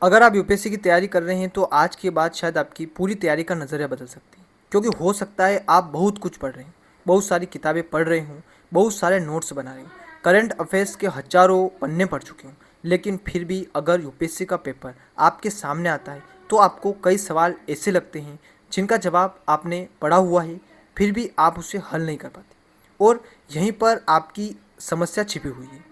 अगर आप यूपीएससी की तैयारी कर रहे हैं तो आज के बाद शायद आपकी पूरी तैयारी का नज़रिया बदल सकती है। क्योंकि हो सकता है आप बहुत कुछ पढ़ रहे हैं, बहुत सारी किताबें पढ़ रहे हों, बहुत सारे नोट्स बना रहे हों, करंट अफेयर्स के हजारों पन्ने पढ़ चुके हों, लेकिन फिर भी अगर यूपीएससी का पेपर आपके सामने आता है तो आपको कई सवाल ऐसे लगते हैं जिनका जवाब आपने पढ़ा हुआ है, फिर भी आप उसे हल नहीं कर पाते। और यहीं पर आपकी समस्या छिपी हुई है।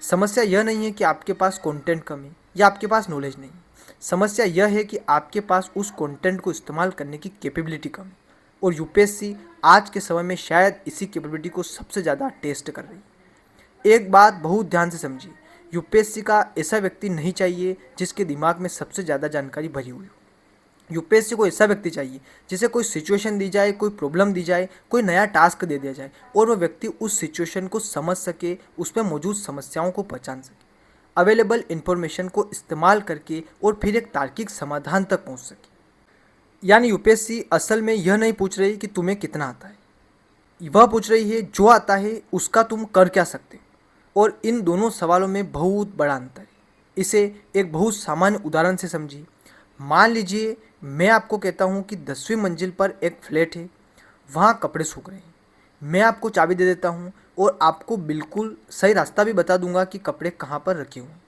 समस्या यह नहीं है कि आपके पास कंटेंट कम है या आपके पास नॉलेज नहीं है। समस्या यह है कि आपके पास उस कंटेंट को इस्तेमाल करने की कैपेबिलिटी कम है। और यूपीएससी आज के समय में शायद इसी कैपेबिलिटी को सबसे ज़्यादा टेस्ट कर रही है। एक बात बहुत ध्यान से समझिए, यूपीएससी का ऐसा व्यक्ति नहीं चाहिए जिसके दिमाग में सबसे ज़्यादा जानकारी भरी हुई हो। यूपीएससी को ऐसा व्यक्ति चाहिए जिसे कोई सिचुएशन दी जाए, कोई प्रॉब्लम दी जाए, कोई नया टास्क दे दिया जाए और वह व्यक्ति उस सिचुएशन को समझ सके, उसमें मौजूद समस्याओं को पहचान सके, अवेलेबल इंफॉर्मेशन को इस्तेमाल करके और फिर एक तार्किक समाधान तक पहुंच सके। यानी यूपीएससी असल में यह नहीं पूछ रही कि तुम्हें कितना आता है, वह पूछ रही है जो आता है उसका तुम कर क्या सकते हो। और इन दोनों सवालों में बहुत बड़ा अंतर है। इसे एक बहुत सामान्य उदाहरण से समझिए। मान लीजिए मैं आपको कहता हूँ कि 10वीं मंजिल पर एक फ्लैट है, वहाँ कपड़े सूख रहे हैं। मैं आपको चाबी दे देता हूँ और आपको बिल्कुल सही रास्ता भी बता दूंगा कि कपड़े कहाँ पर रखे हुए हैं।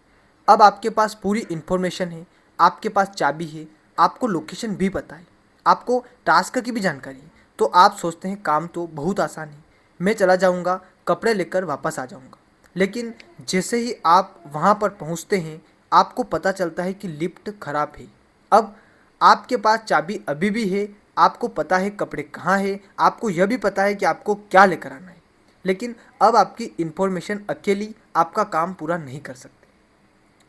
अब आपके पास पूरी इन्फॉर्मेशन है, आपके पास चाबी है, आपको लोकेशन भी पता है, आपको टास्क की भी जानकारी है। तो आप सोचते हैं काम तो बहुत आसान है, मैं चला जाऊंगा, कपड़े लेकर वापस आ जाऊंगा। लेकिन जैसे ही आप वहां पर पहुंचते हैं आपको पता चलता है कि लिफ्ट खराब है। अब आपके पास चाबी अभी भी है, आपको पता है कपड़े कहाँ हैं, आपको यह भी पता है कि आपको क्या लेकर आना है। लेकिन अब आपकी इन्फॉर्मेशन अकेली आपका काम पूरा नहीं कर सकती।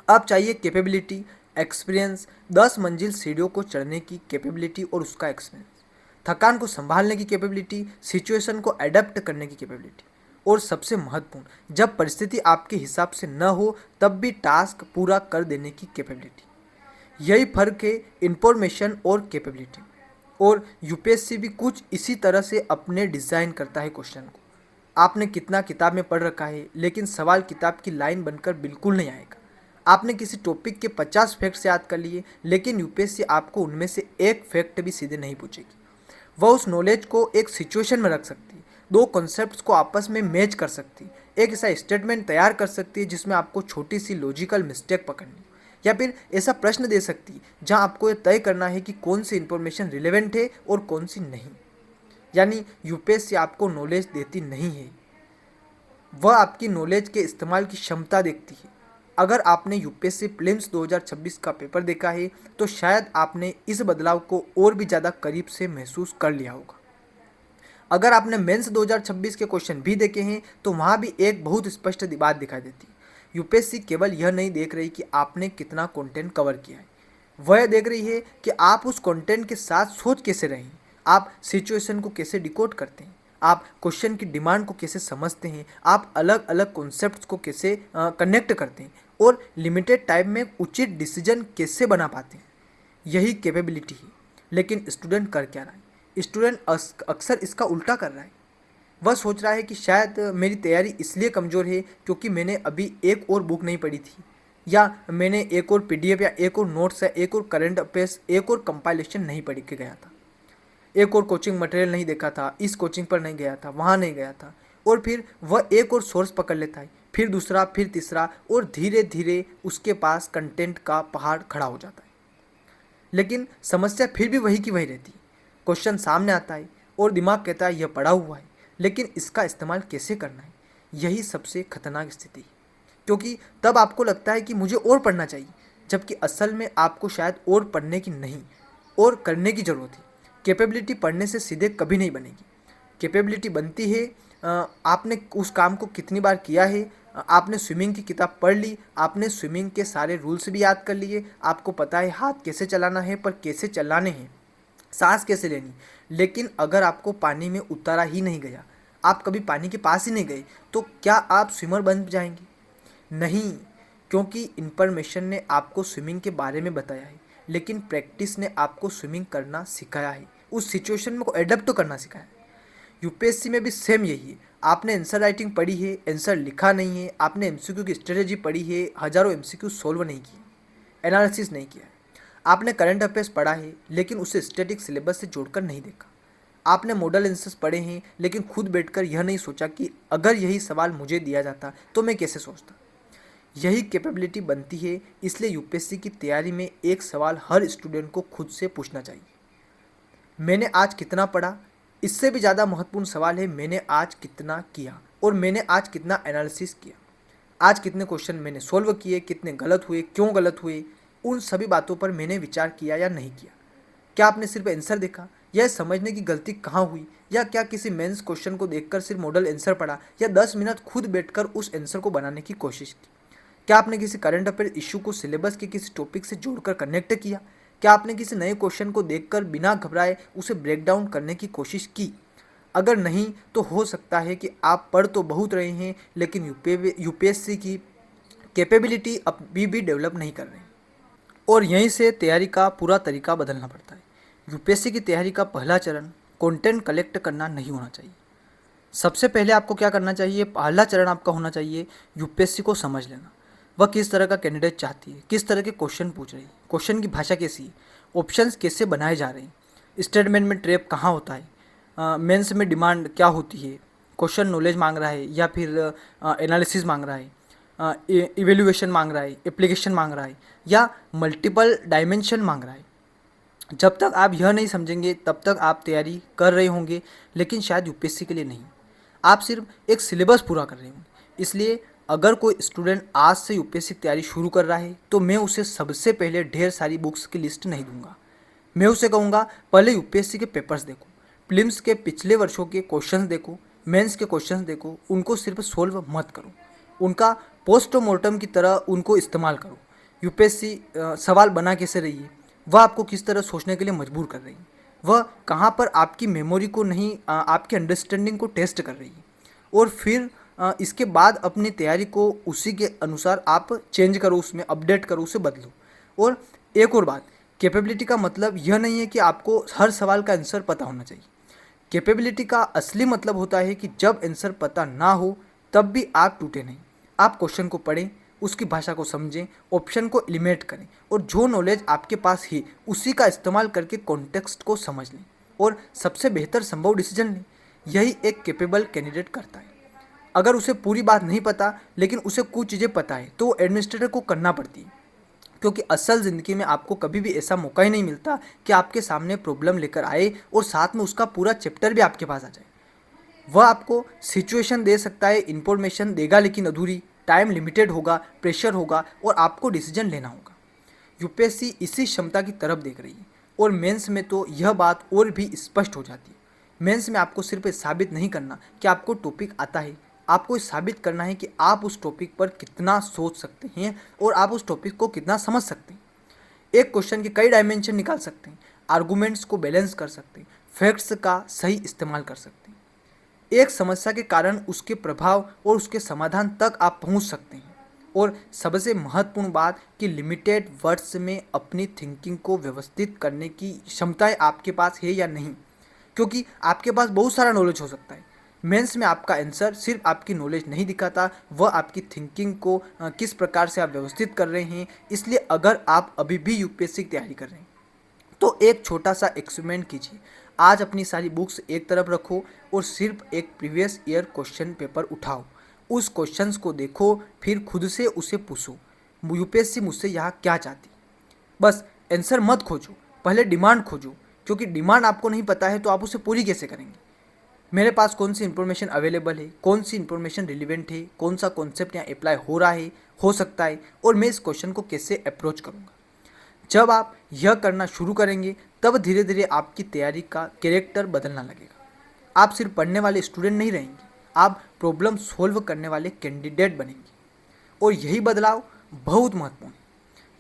अब चाहिए कैपेबिलिटी, एक्सपीरियंस, 10 मंजिल सीढ़ियों को चढ़ने की कैपेबिलिटी और उसका एक्सपीरियंस, थकान को संभालने की कैपेबिलिटी, सिचुएशन को अडेप्ट करने की कैपेबिलिटी, और सबसे महत्वपूर्ण, जब परिस्थिति आपके हिसाब से न हो तब भी टास्क पूरा कर देने की कैपेबिलिटी। यही फर्क है इंफॉर्मेशन और कैपेबिलिटी। और यूपीएससी भी कुछ इसी तरह से अपने डिज़ाइन करता है क्वेश्चन को। आपने कितना किताब में पढ़ रखा है लेकिन सवाल किताब की लाइन बनकर बिल्कुल नहीं आएगा। आपने किसी टॉपिक के 50 फैक्ट्स याद कर लिए लेकिन यूपीएससी आपको उनमें से एक फैक्ट भी सीधे नहीं पूछेगी। वह उस नॉलेज को एक सिचुएशन में रख सकती है, दो कॉन्सेप्ट्स को आपस में मैच कर सकती है, एक ऐसा स्टेटमेंट तैयार कर सकती है जिसमें आपको छोटी सी लॉजिकल मिस्टेक पकड़नी हो, या फिर ऐसा प्रश्न दे सकती है जहां आपको ये तय करना है कि कौन सी इंफॉर्मेशन रिलेवेंट है और कौन सी नहीं। यानी यूपीएससी आपको नॉलेज देती नहीं है, वह आपकी नॉलेज के इस्तेमाल की क्षमता देखती है। अगर आपने यूपीएससी प्रीलिम्स 2026 का पेपर देखा है तो शायद आपने इस बदलाव को और भी ज़्यादा करीब से महसूस कर लिया होगा। अगर आपने मेंस 2026 के क्वेश्चन भी देखे हैं तो वहाँ भी एक बहुत स्पष्ट बात दिखाई देती है। यूपीएससी केवल यह नहीं देख रही कि आपने कितना कंटेंट कवर किया है, वह देख रही है कि आप उस कंटेंट के साथ सोच कैसे रहे हैं, आप सिचुएशन को कैसे डिकोड करते हैं, आप क्वेश्चन की डिमांड को कैसे समझते हैं, आप अलग अलग कॉन्सेप्ट्स को कैसे कनेक्ट करते हैं और लिमिटेड टाइम में उचित डिसीजन कैसे बना पाते हैं। यही कैपेबिलिटी है। लेकिन स्टूडेंट कर क्या रहा है? स्टूडेंट अक्सर इसका उल्टा कर रहा है। वह सोच रहा है कि शायद मेरी तैयारी इसलिए कमज़ोर है क्योंकि मैंने अभी एक और बुक नहीं पढ़ी थी, या मैंने एक और पीडीएफ या एक और नोट्स या एक और करंट अफेयर्स, एक और कंपाइलेशन नहीं पढ़ के गया था, एक और कोचिंग मटेरियल नहीं देखा था, इस कोचिंग पर नहीं गया था, वहाँ नहीं गया था। और फिर वह एक और सोर्स पकड़ लेता है, फिर दूसरा, फिर तीसरा, और धीरे धीरे उसके पास कंटेंट का पहाड़ खड़ा हो जाता है। लेकिन समस्या फिर भी वही की वही रहती है। क्वेश्चन सामने आता है और दिमाग कहता है यह पढ़ा हुआ है, लेकिन इसका इस्तेमाल कैसे करना है, यही सबसे खतरनाक स्थिति है। क्योंकि तब आपको लगता है कि मुझे और पढ़ना चाहिए, जबकि असल में आपको शायद और पढ़ने की नहीं, और करने की ज़रूरत है। कैपेबिलिटी पढ़ने से सीधे कभी नहीं बनेगी। कैपेबिलिटी बनती है आपने उस काम को कितनी बार किया है, आपने स्विमिंग की किताब पढ़ ली, आपने स्विमिंग के सारे रूल्स भी याद कर लिए, आपको पता है हाथ कैसे चलाना है पर कैसे चलाने हैं, सांस कैसे लेनी। लेकिन अगर आपको पानी में उतारा ही नहीं गया, आप कभी पानी के पास ही नहीं गए, तो क्या आप स्विमर बन जाएंगे? नहीं, क्योंकि इन्फॉर्मेशन ने आपको स्विमिंग के बारे में बताया है, लेकिन प्रैक्टिस ने आपको स्विमिंग करना सिखाया है, उस सिचुएशन में को एडप्ट तो करना सिखाया है। यूपीएससी में भी सेम यही है। आपने आंसर राइटिंग पढ़ी है, आंसर लिखा नहीं है, आपने एमसीक्यू की स्ट्रेटेजी पढ़ी है, हजारों एमसीक्यू सोल्व नहीं किए, एनालिसिस नहीं किया है। आपने करंट अफेयर्स पढ़ा है लेकिन उसे स्टैटिक सिलेबस से जोड़कर नहीं देखा। आपने मॉडल आंसर्स पढ़े हैं लेकिन खुद बैठकर यह नहीं सोचा कि अगर यही सवाल मुझे दिया जाता तो मैं कैसे सोचता। यही कैपेबिलिटी बनती है, इसलिए यूपीएससी की तैयारी में एक सवाल हर स्टूडेंट को खुद से पूछना चाहिए। मैंने आज कितना पढ़ा? इससे भी ज़्यादा महत्वपूर्ण सवाल है मैंने आज कितना किया और मैंने आज कितना एनालिसिस किया। आज कितने क्वेश्चन मैंने सोल्व किए, कितने गलत हुए, क्यों गलत हुए, उन सभी बातों पर मैंने विचार किया या नहीं किया। क्या आपने सिर्फ आंसर देखा, यह समझने की गलती कहाँ हुई, या क्या किसी मेंस क्वेश्चन को देखकर सिर्फ मॉडल आंसर पढ़ा या 10 मिनट खुद बैठकर उस आंसर को बनाने की कोशिश की। क्या आपने किसी करंट अफेयर इशू को सिलेबस के किसी टॉपिक से जोड़कर कनेक्ट किया? क्या आपने किसी नए क्वेश्चन को देखकर बिना घबराए उसे ब्रेक डाउन करने की कोशिश की? अगर नहीं तो हो सकता है कि आप पढ़ तो बहुत रहे हैं लेकिन यूपीएससी की कैपेबिलिटी अभी भी डेवलप नहीं कर रहे हैं। और यहीं से तैयारी का पूरा तरीका बदलना पड़ता है। यूपीएससी की तैयारी का पहला चरण कंटेंट कलेक्ट करना नहीं होना चाहिए। सबसे पहले आपको क्या करना चाहिए? पहला चरण आपका होना चाहिए यूपीएससी को समझ लेना। वह किस तरह का कैंडिडेट चाहती है, किस तरह के क्वेश्चन पूछ रही है, क्वेश्चन की भाषा कैसी है, ऑप्शंस कैसे बनाए जा रहे हैं, स्टेटमेंट में ट्रैप कहाँ होता है, मेंस में डिमांड क्या होती है, क्वेश्चन नॉलेज मांग रहा है या फिर एनालिसिस मांग रहा है, इवेल्युएशन मांग रहा है, एप्लीकेशन मांग रहा है या मल्टीपल डायमेंशन मांग रहा है। जब तक आप यह नहीं समझेंगे तब तक आप तैयारी कर रहे होंगे लेकिन शायद यूपीएससी के लिए नहीं। आप सिर्फ एक सिलेबस पूरा कर रहे होंगे। इसलिए अगर कोई स्टूडेंट आज से यूपीएससी की तैयारी शुरू कर रहा है तो मैं उसे सबसे पहले ढेर सारी बुक्स की लिस्ट नहीं दूंगा। मैं उसे कहूँगा पहले यूपीएससी के पेपर्स देखो, प्रीलिम्स के पिछले वर्षों के क्वेश्चंस देखो, मेंस के क्वेश्चंस देखो, उनको सिर्फ सोल्व मत करो, उनका पोस्टमॉर्टम की तरह उनको इस्तेमाल करो। यूपीएससी सवाल बना कैसे रही है, वह आपको किस तरह सोचने के लिए मजबूर कर रही है, वह कहाँ पर आपकी मेमोरी को नहीं आपकी अंडरस्टैंडिंग को टेस्ट कर रही है। और फिर इसके बाद अपनी तैयारी को उसी के अनुसार आप चेंज करो, उसमें अपडेट करो, उसे बदलो। और एक और बात, कैपेबिलिटी का मतलब यह नहीं है कि आपको हर सवाल का आंसर पता होना चाहिए। कैपेबिलिटी का असली मतलब होता है कि जब आंसर पता ना हो तब भी आप टूटे नहीं। आप क्वेश्चन को पढ़ें, उसकी भाषा को समझें, ऑप्शन को एलिमिनेट करें और जो नॉलेज आपके पास है उसी का इस्तेमाल करके कॉन्टेक्स्ट को समझ लें और सबसे बेहतर संभव डिसीजन लें। यही एक कैपेबल कैंडिडेट करता है। अगर उसे पूरी बात नहीं पता लेकिन उसे कुछ चीज़ें पता है तो एडमिनिस्ट्रेटर को करना पड़ती है, क्योंकि असल ज़िंदगी में आपको कभी भी ऐसा मौका ही नहीं मिलता कि आपके सामने प्रॉब्लम लेकर आए और साथ में उसका पूरा चैप्टर भी आपके पास आ जाए। वह आपको सिचुएशन दे सकता है, इंफॉर्मेशन देगा लेकिन अधूरी, टाइम लिमिटेड होगा, प्रेशर होगा और आपको डिसीजन लेना होगा। यूपीएससी इसी क्षमता की तरफ देख रही है और मेंस में तो यह बात और भी स्पष्ट हो जाती है। मेंस में आपको सिर्फ साबित नहीं करना कि आपको टॉपिक आता है, आपको साबित करना है कि आप उस टॉपिक पर कितना सोच सकते हैं और आप उस टॉपिक को कितना समझ सकते हैं। एक क्वेश्चन के कई डायमेंशन निकाल सकते हैं, आर्गूमेंट्स को बैलेंस कर सकते हैं, फैक्ट्स का सही इस्तेमाल कर सकते हैं। एक समस्या के कारण उसके प्रभाव और उसके समाधान तक आप पहुंच सकते हैं। और सबसे महत्वपूर्ण बात कि लिमिटेड वर्ड्स में अपनी थिंकिंग को व्यवस्थित करने की क्षमताएं आपके पास है या नहीं, क्योंकि आपके पास बहुत सारा नॉलेज हो सकता है। मेंस में आपका आंसर सिर्फ आपकी नॉलेज नहीं दिखाता, वह आपकी थिंकिंग को किस प्रकार से आप व्यवस्थित कर रहे हैं। इसलिए अगर आप अभी भी यूपीएससी की तैयारी कर रहे हैं तो एक छोटा सा एक्सपेरिमेंट कीजिए। आज अपनी सारी बुक्स एक तरफ रखो और सिर्फ एक प्रीवियस ईयर क्वेश्चन पेपर उठाओ, उस क्वेश्चंस को देखो, फिर खुद से उसे पूछो यूपीएससी मुझसे यहाँ क्या चाहती। बस आंसर मत खोजो, पहले डिमांड खोजो, क्योंकि डिमांड आपको नहीं पता है तो आप उसे पूरी कैसे करेंगे। मेरे पास कौन सी इन्फॉर्मेशन अवेलेबल है, कौन सी इन्फॉर्मेशन रिलीवेंट है, कौन सा कॉन्सेप्ट यहाँ अप्लाई हो रहा है, हो सकता है, और मैं इस क्वेश्चन को कैसे अप्रोच करूँगा। जब आप यह करना शुरू करेंगे तब धीरे धीरे आपकी तैयारी का कैरेक्टर बदलना लगेगा। आप सिर्फ पढ़ने वाले स्टूडेंट नहीं रहेंगे, आप प्रॉब्लम सॉल्व करने वाले कैंडिडेट बनेंगे। और यही बदलाव बहुत महत्वपूर्ण है।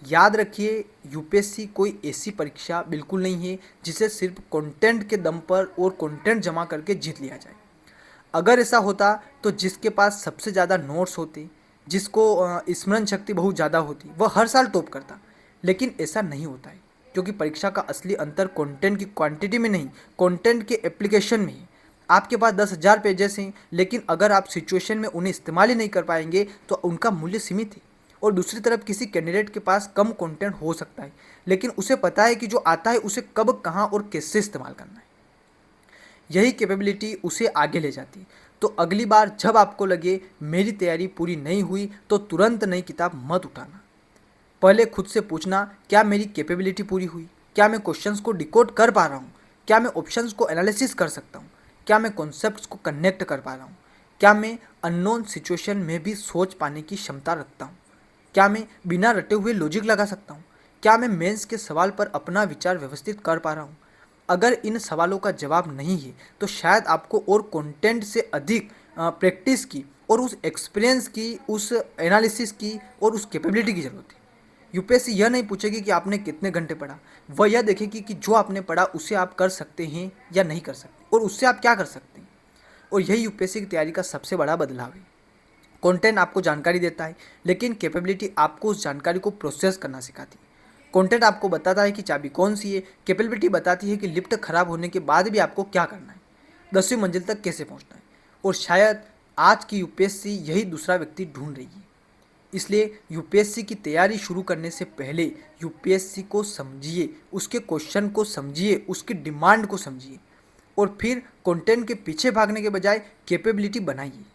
याद रखिए, यूपीएससी कोई ऐसी परीक्षा बिल्कुल नहीं है जिसे सिर्फ कंटेंट के दम पर और कंटेंट जमा करके जीत लिया जाए। अगर ऐसा होता तो जिसके पास सबसे ज़्यादा नोट्स होते, जिसको स्मरण शक्ति बहुत ज़्यादा होती, वह हर साल टॉप करता। लेकिन ऐसा नहीं होता है, क्योंकि परीक्षा का असली अंतर कंटेंट की क्वांटिटी में नहीं, कंटेंट के एप्लीकेशन में है। आपके पास 10,000 पेजेस हैं लेकिन अगर आप सिचुएशन में उन्हें इस्तेमाल ही नहीं कर पाएंगे तो उनका मूल्य सीमित है। और दूसरी तरफ किसी कैंडिडेट के पास कम कंटेंट हो सकता है, लेकिन उसे पता है कि जो आता है उसे कब, कहाँ और कैसे इस्तेमाल करना है। यही कैपेबिलिटी उसे आगे ले जाती है। तो अगली बार जब आपको लगे मेरी तैयारी पूरी नहीं हुई तो तुरंत नई किताब मत उठाना। पहले खुद से पूछना, क्या मेरी कैपेबिलिटी पूरी हुई? क्या मैं क्वेश्चंस को डिकोड कर पा रहा हूँ? क्या मैं ऑप्शंस को एनालिसिस कर सकता हूँ? क्या मैं कॉन्सेप्ट्स को कनेक्ट कर पा रहा हूँ? क्या मैं अननोन सिचुएशन में भी सोच पाने की क्षमता रखता हूँ? क्या मैं बिना रटे हुए लॉजिक लगा सकता हूँ? क्या मैं मेंस के सवाल पर अपना विचार व्यवस्थित कर पा रहा हूँ? अगर इन सवालों का जवाब नहीं है तो शायद आपको और कंटेंट से अधिक प्रैक्टिस की और उस एक्सपीरियंस की, उस एनालिसिस की और उस कैपेबिलिटी की ज़रूरत है। यूपीएससी यह नहीं पूछेगी कि आपने कितने घंटे पढ़ा, वह यह देखेगी कि जो आपने पढ़ा उसे आप कर सकते हैं या नहीं कर सकते, और उससे आप क्या कर सकते हैं। और यही यूपीएससी की तैयारी का सबसे बड़ा बदलाव है। कंटेंट आपको जानकारी देता है, लेकिन कैपेबिलिटी आपको उस जानकारी को प्रोसेस करना सिखाती है। कंटेंट आपको बताता है कि चाबी कौन सी है, कैपेबिलिटी बताती है कि लिफ्ट खराब होने के बाद भी आपको क्या करना है, 10वीं मंजिल तक कैसे पहुंचना है। और शायद आज की यूपीएससी यही दूसरा व्यक्ति ढूंढ रही है। इसलिए यूपीएससी की तैयारी शुरू करने से पहले यूपीएससी को समझिए, उसके क्वेश्चन को समझिए, उसकी डिमांड को समझिए, और फिर कंटेंट के पीछे भागने के बजाय कैपेबिलिटी बनाइए।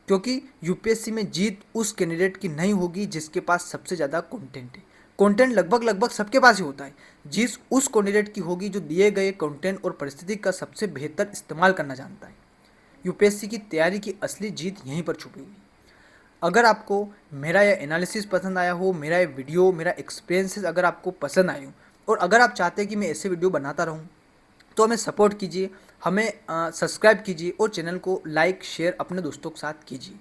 क्योंकि यूपीएससी में जीत उस कैंडिडेट की नहीं होगी जिसके पास सबसे ज़्यादा कंटेंट है। कंटेंट लगभग लगभग सबके पास ही होता है। जीत उस कैंडिडेट की होगी जो दिए गए कंटेंट और परिस्थिति का सबसे बेहतर इस्तेमाल करना जानता है। यूपीएससी की तैयारी की असली जीत यहीं पर छुपी हुई है। अगर आपको मेरा यह एनालिसिस पसंद आया हो, मेरा ये वीडियो, मेरा एक्सपीरियंसेस अगर आपको पसंद आए हो, और अगर आप चाहते हैं कि मैं ऐसे वीडियो बनाता रहूं, तो हमें सपोर्ट कीजिए, हमें सब्सक्राइब कीजिए और चैनल को लाइक शेयर अपने दोस्तों के साथ कीजिए।